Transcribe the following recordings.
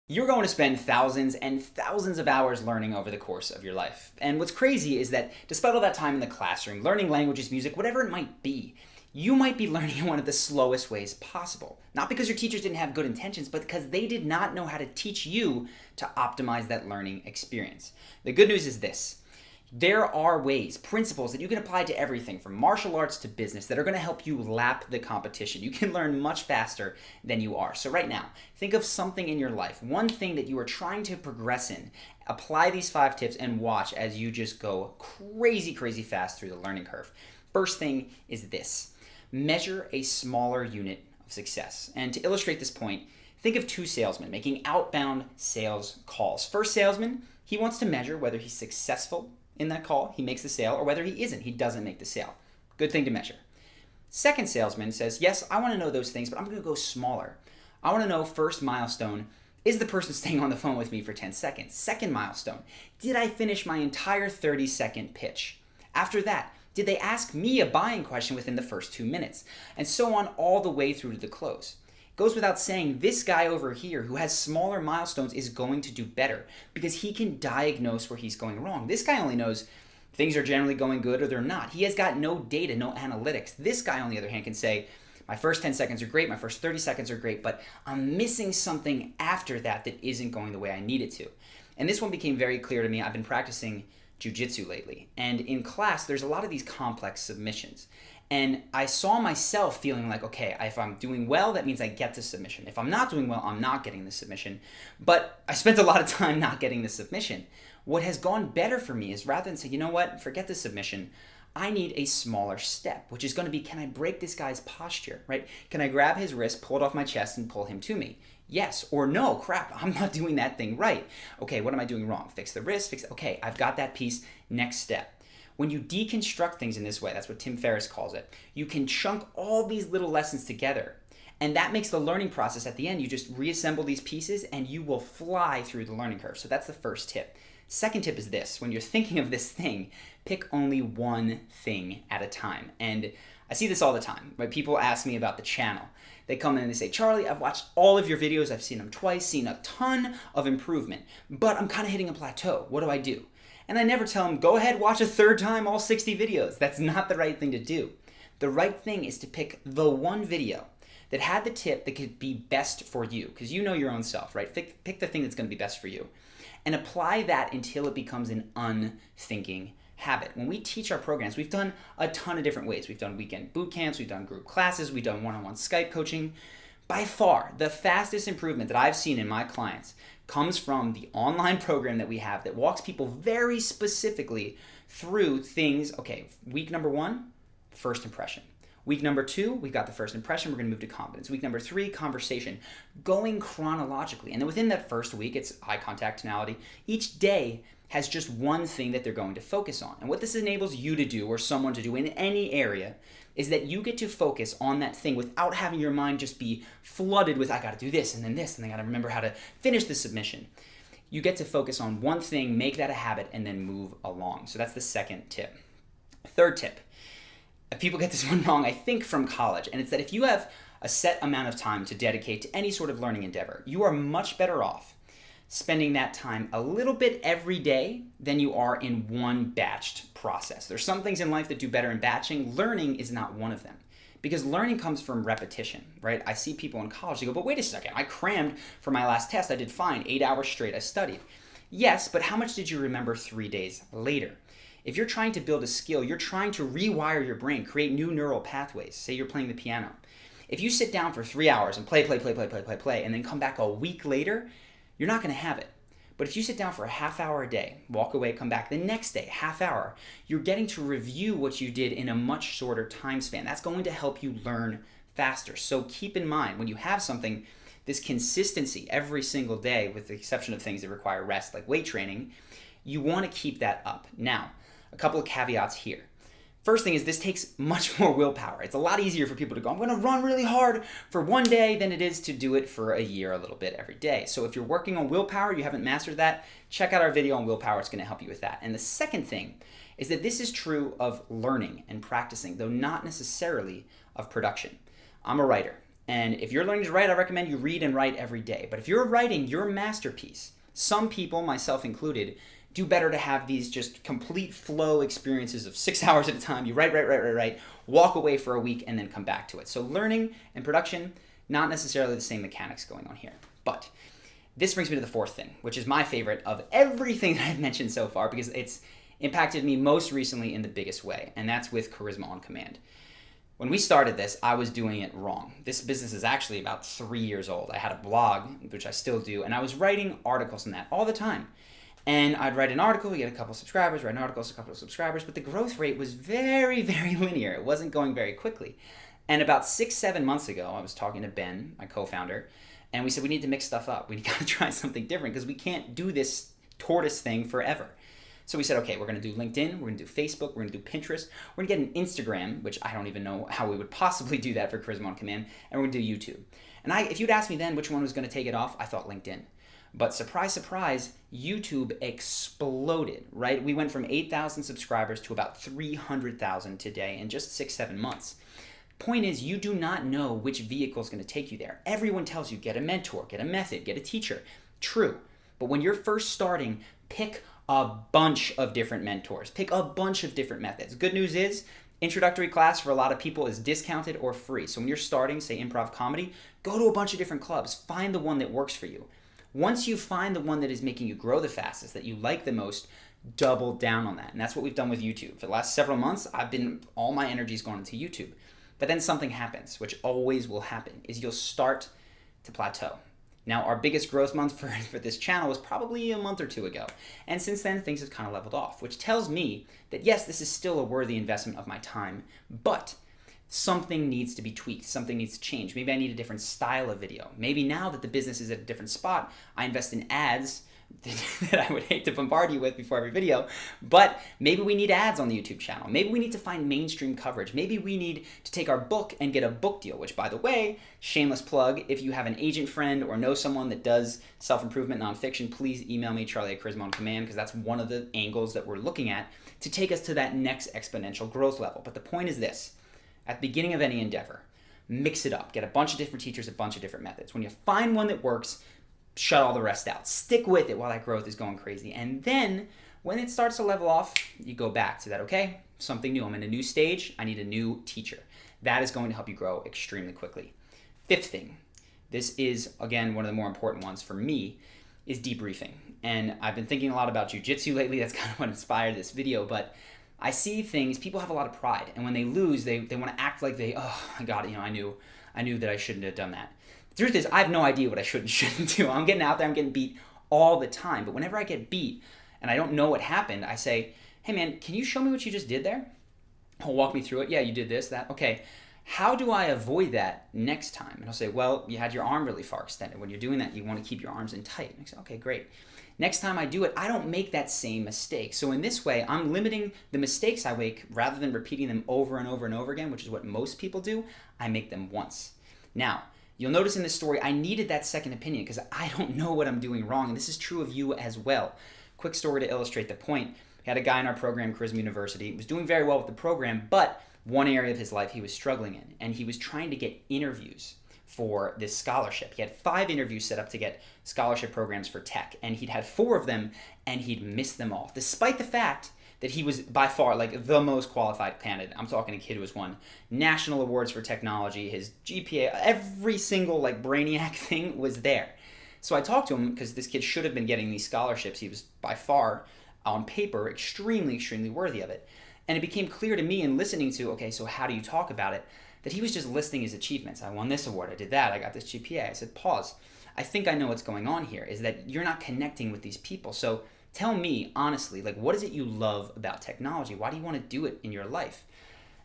You're going to spend thousands and thousands of hours learning over the course of your life. And what's crazy is that despite all that time in the classroom, learning languages, music, whatever it might be, you might be learning in one of the slowest ways possible. Not because your teachers didn't have good intentions, but because they did not know how to teach you to optimize that learning experience. The good news is this. There are ways, principles that you can apply to everything from martial arts to business that are going to help you lap the competition. You can learn much faster than you are. So right now, think of something in your life, one thing that you are trying to progress in. Apply these 5 tips and watch as you just go crazy fast through the learning curve. First thing is this. Measure a smaller unit of success. And to illustrate this point, think of 2 salesmen making outbound sales calls. First salesman, he wants to measure whether he's successful in that call, he makes the sale, or whether he isn't, he doesn't make the sale. Good thing to measure. Second salesman says, yes, I want to know those things, but I'm going to go smaller. I want to know first milestone, is the person staying on the phone with me for 10 seconds? Second milestone, did I finish my entire 30-second pitch? After that, did they ask me a buying question within the first 2 minutes? And so on all the way through to the close. Goes without saying, this guy over here who has smaller milestones is going to do better because he can diagnose where he's going wrong. This guy only knows things are generally going good or they're not. He has got no data, no analytics. This guy, on the other hand, can say, my first 10 seconds are great, my first 30 seconds are great, but I'm missing something after that that isn't going the way I need it to. And this one became very clear to me. I've been practicing jiu-jitsu lately. And in class, there's a lot of these complex submissions. And I saw myself feeling like, okay, if I'm doing well, that means I get the submission. If I'm not doing well, I'm not getting the submission. But I spent a lot of time not getting the submission. What has gone better for me is rather than say, you know what, forget the submission, I need a smaller step, which is going to be, can I break this guy's posture, right? Can I grab his wrist, pull it off my chest, and pull him to me? Yes or no, crap, I'm not doing that thing right. Okay, what am I doing wrong? Fix the wrist, okay, I've got that piece, next step. When you deconstruct things in this way, that's what Tim Ferriss calls it, you can chunk all these little lessons together. And that makes the learning process at the end. You just reassemble these pieces and you will fly through the learning curve. So that's the first tip. Second tip is this. When you're thinking of this thing, pick only one thing at a time. And I see this all the time, right? People ask me about the channel. They come in and they say, Charlie, I've watched all of your videos. I've seen them twice, seen a ton of improvement, but I'm kind of hitting a plateau. What do I do? And I never tell them, go ahead, watch a third time all 60 videos. That's not the right thing to do. The right thing is to pick the one video that had the tip that could be best for you, because you know your own self, right? Pick the thing that's going to be best for you and apply that until it becomes an unthinking habit. When we teach our programs, we've done a ton of different ways. We've done weekend boot camps, we've done group classes, we've done one-on-one Skype coaching. By far, the fastest improvement that I've seen in my clients comes from the online program that we have that walks people very specifically through things. Okay, week number 1, first impression. Week number 2, we've got the first impression, we're gonna move to confidence. Week number 3, conversation, going chronologically. And then within that first week, it's eye contact, tonality. Each day has just one thing that they're going to focus on. And what this enables you to do, or someone to do in any area, is that you get to focus on that thing without having your mind just be flooded with, I gotta do this, and then I gotta remember how to finish the submission. You get to focus on one thing, make that a habit, and then move along. So that's the second tip. Third tip. People get this one wrong, I think, from college, and it's that if you have a set amount of time to dedicate to any sort of learning endeavor, you are much better off spending that time a little bit every day than you are in one batched process. There's some things in life that do better in batching. Learning is not one of them, because learning comes from repetition, right? I see people in college, they go, but wait a second, I crammed for my last test, I did fine, 8 hours straight, I studied. Yes, but how much did you remember 3 days later? If you're trying to build a skill, you're trying to rewire your brain, create new neural pathways. Say you're playing the piano. If you sit down for 3 hours and play, and then come back a week later, you're not going to have it. But if you sit down for a half hour a day, walk away, come back the next day, half hour, you're getting to review what you did in a much shorter time span. That's going to help you learn faster. So keep in mind, when you have something, this consistency every single day, with the exception of things that require rest, like weight training, you want to keep that up. Now, a couple of caveats here. First thing is, this takes much more willpower. It's a lot easier for people to go, I'm going to run really hard for one day, than it is to do it for a year a little bit every day. So if you're working on willpower, you haven't mastered that, check out our video on willpower. It's going to help you with that. And the second thing is that this is true of learning and practicing, though not necessarily of production. I'm a writer. And if you're learning to write, I recommend you read and write every day. But if you're writing your masterpiece, some people, myself included, do better to have these just complete flow experiences of 6 hours at a time. You write, walk away for a week, and then come back to it. So learning and production, not necessarily the same mechanics going on here. But this brings me to the fourth thing, which is my favorite of everything that I've mentioned so far, because it's impacted me most recently in the biggest way, and that's with Charisma on Command. When we started this, I was doing it wrong. This business is actually about 3 years old. I had a blog, which I still do, and I was writing articles in that all the time. And I'd write an article, get a couple of subscribers, write an article, a couple of subscribers, but the growth rate was very, very linear. It wasn't going very quickly. And about 6-7 months ago, I was talking to Ben, my co-founder, and we said we need to mix stuff up. We got to try something different because we can't do this tortoise thing forever. So we said, okay, we're going to do LinkedIn, we're going to do Facebook, we're going to do Pinterest, we're going to get an Instagram, which I don't even know how we would possibly do that for Charisma on Command, and we're going to do YouTube. And if you'd asked me then which one was going to take it off, I thought LinkedIn. But surprise, surprise, YouTube exploded, right? We went from 8,000 subscribers to about 300,000 today in just 6-7 months. Point is, you do not know which vehicle is going to take you there. Everyone tells you, get a mentor, get a method, get a teacher. True. But when you're first starting, pick a bunch of different mentors. Pick a bunch of different methods. Good news is, introductory class for a lot of people is discounted or free. So when you're starting, say, improv comedy, go to a bunch of different clubs. Find the one that works for you. Once you find the one that is making you grow the fastest, that you like the most, double down on that. And that's what we've done with YouTube. For the last several months, all my energy's gone into YouTube. But then something happens, which always will happen, is you'll start to plateau. Now, our biggest growth month for this channel was probably a month or two ago. And since then, things have kind of leveled off, which tells me that yes, this is still a worthy investment of my time, but something needs to be tweaked. Something needs to change. Maybe I need a different style of video. Maybe now that the business is at a different spot, I invest in ads that I would hate to bombard you with before every video, but maybe we need ads on the YouTube channel. Maybe we need to find mainstream coverage. Maybe we need to take our book and get a book deal, which, by the way, shameless plug, if you have an agent friend or know someone that does self-improvement nonfiction, please email me, Charlie@charismaoncommand, because that's one of the angles that we're looking at to take us to that next exponential growth level. But the point is this: at the beginning of any endeavor, mix it up. Get a bunch of different teachers, a bunch of different methods. When you find one that works, shut all the rest out. Stick with it while that growth is going crazy. And then when it starts to level off, you go back to that, okay, something new. I'm in a new stage. I need a new teacher. That is going to help you grow extremely quickly. Fifth thing, this is, again, one of the more important ones for me, is debriefing. And I've been thinking a lot about jiu-jitsu lately. That's kind of what inspired this video. But I see things, people have a lot of pride. And when they lose, they want to act like I got it. I knew that I shouldn't have done that. The truth is, I have no idea what I should and shouldn't do. I'm getting out there, I'm getting beat all the time. But whenever I get beat and I don't know what happened, I say, hey man, can you show me what you just did there? He'll walk me through it. Yeah, you did this, that. Okay, how do I avoid that next time? And he'll say, well, you had your arm really far extended. When you're doing that, you want to keep your arms in tight. And I say, okay, great. Next time I do it, I don't make that same mistake. So in this way, I'm limiting the mistakes I make rather than repeating them over and over and over again, which is what most people do. I make them once. Now, you'll notice in this story, I needed that second opinion because I don't know what I'm doing wrong. And this is true of you as well. Quick story to illustrate the point. We had a guy in our program, Charisma University, was doing very well with the program, but one area of his life he was struggling in. And he was trying to get interviews for this scholarship. He had 5 interviews set up to get scholarship programs for tech. And he'd had 4 of them, and he'd missed them all, despite the fact that he was by far the most qualified candidate. I'm talking a kid who has won national awards for technology, his GPA, every single brainiac thing was there. So I talked to him because this kid should have been getting these scholarships. He was by far, on paper, extremely, extremely worthy of it. And it became clear to me in listening to, okay, so how do you talk about it, that he was just listing his achievements. I won this award, I did that, I got this GPA. I said, pause. I think I know what's going on here, is that you're not connecting with these people. So tell me, honestly, what is it you love about technology? Why do you want to do it in your life?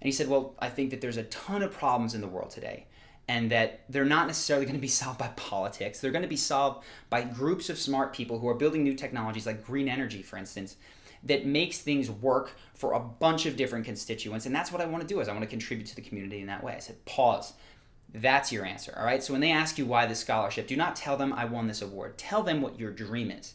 And he said, well, I think that there's a ton of problems in the world today, and that they're not necessarily going to be solved by politics. They're going to be solved by groups of smart people who are building new technologies like green energy, for instance, that makes things work for a bunch of different constituents. And that's what I want to do, is I want to contribute to the community in that way. I said, pause. That's your answer, all right? So when they ask you why this scholarship, do not tell them I won this award. Tell them what your dream is.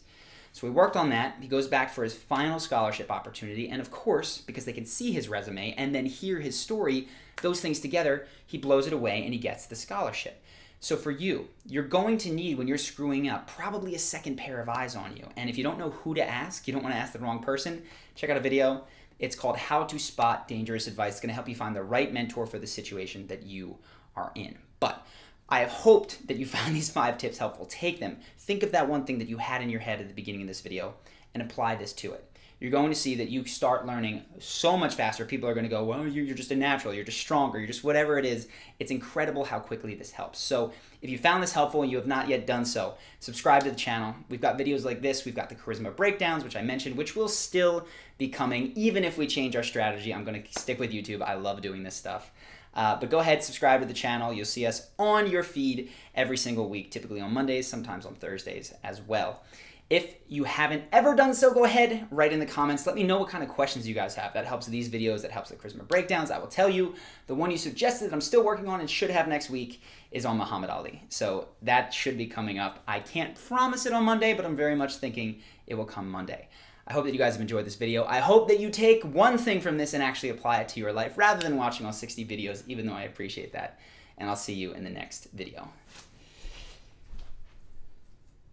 So we worked on that. He goes back for his final scholarship opportunity. And of course, because they can see his resume and then hear his story, those things together, he blows it away and he gets the scholarship. So for you, you're going to need, when you're screwing up, probably a second pair of eyes on you. And if you don't know who to ask, you don't want to ask the wrong person, check out a video. It's called How to Spot Dangerous Advice. It's going to help you find the right mentor for the situation that you are in. But I have hoped that you found these 5 tips helpful. Take them. Think of that one thing that you had in your head at the beginning of this video and apply this to it. You're going to see that you start learning so much faster. People are going to go, well, you're just a natural, you're just stronger, you're just whatever it is. It's incredible how quickly this helps. So if you found this helpful and you have not yet done so, subscribe to the channel. We've got videos like this. We've got the charisma breakdowns, which I mentioned, which will still be coming. Even if we change our strategy, I'm going to stick with YouTube. I love doing this stuff. But go ahead, subscribe to the channel. You'll see us on your feed every single week, typically on Mondays, sometimes on Thursdays as well. If you haven't ever done so, go ahead, write in the comments. Let me know what kind of questions you guys have. That helps these videos. That helps the charisma breakdowns. I will tell you, the one you suggested that I'm still working on and should have next week is on Muhammad Ali. So that should be coming up. I can't promise it on Monday, but I'm very much thinking it will come Monday. I hope that you guys have enjoyed this video. I hope that you take one thing from this and actually apply it to your life rather than watching all 60 videos, even though I appreciate that. And I'll see you in the next video.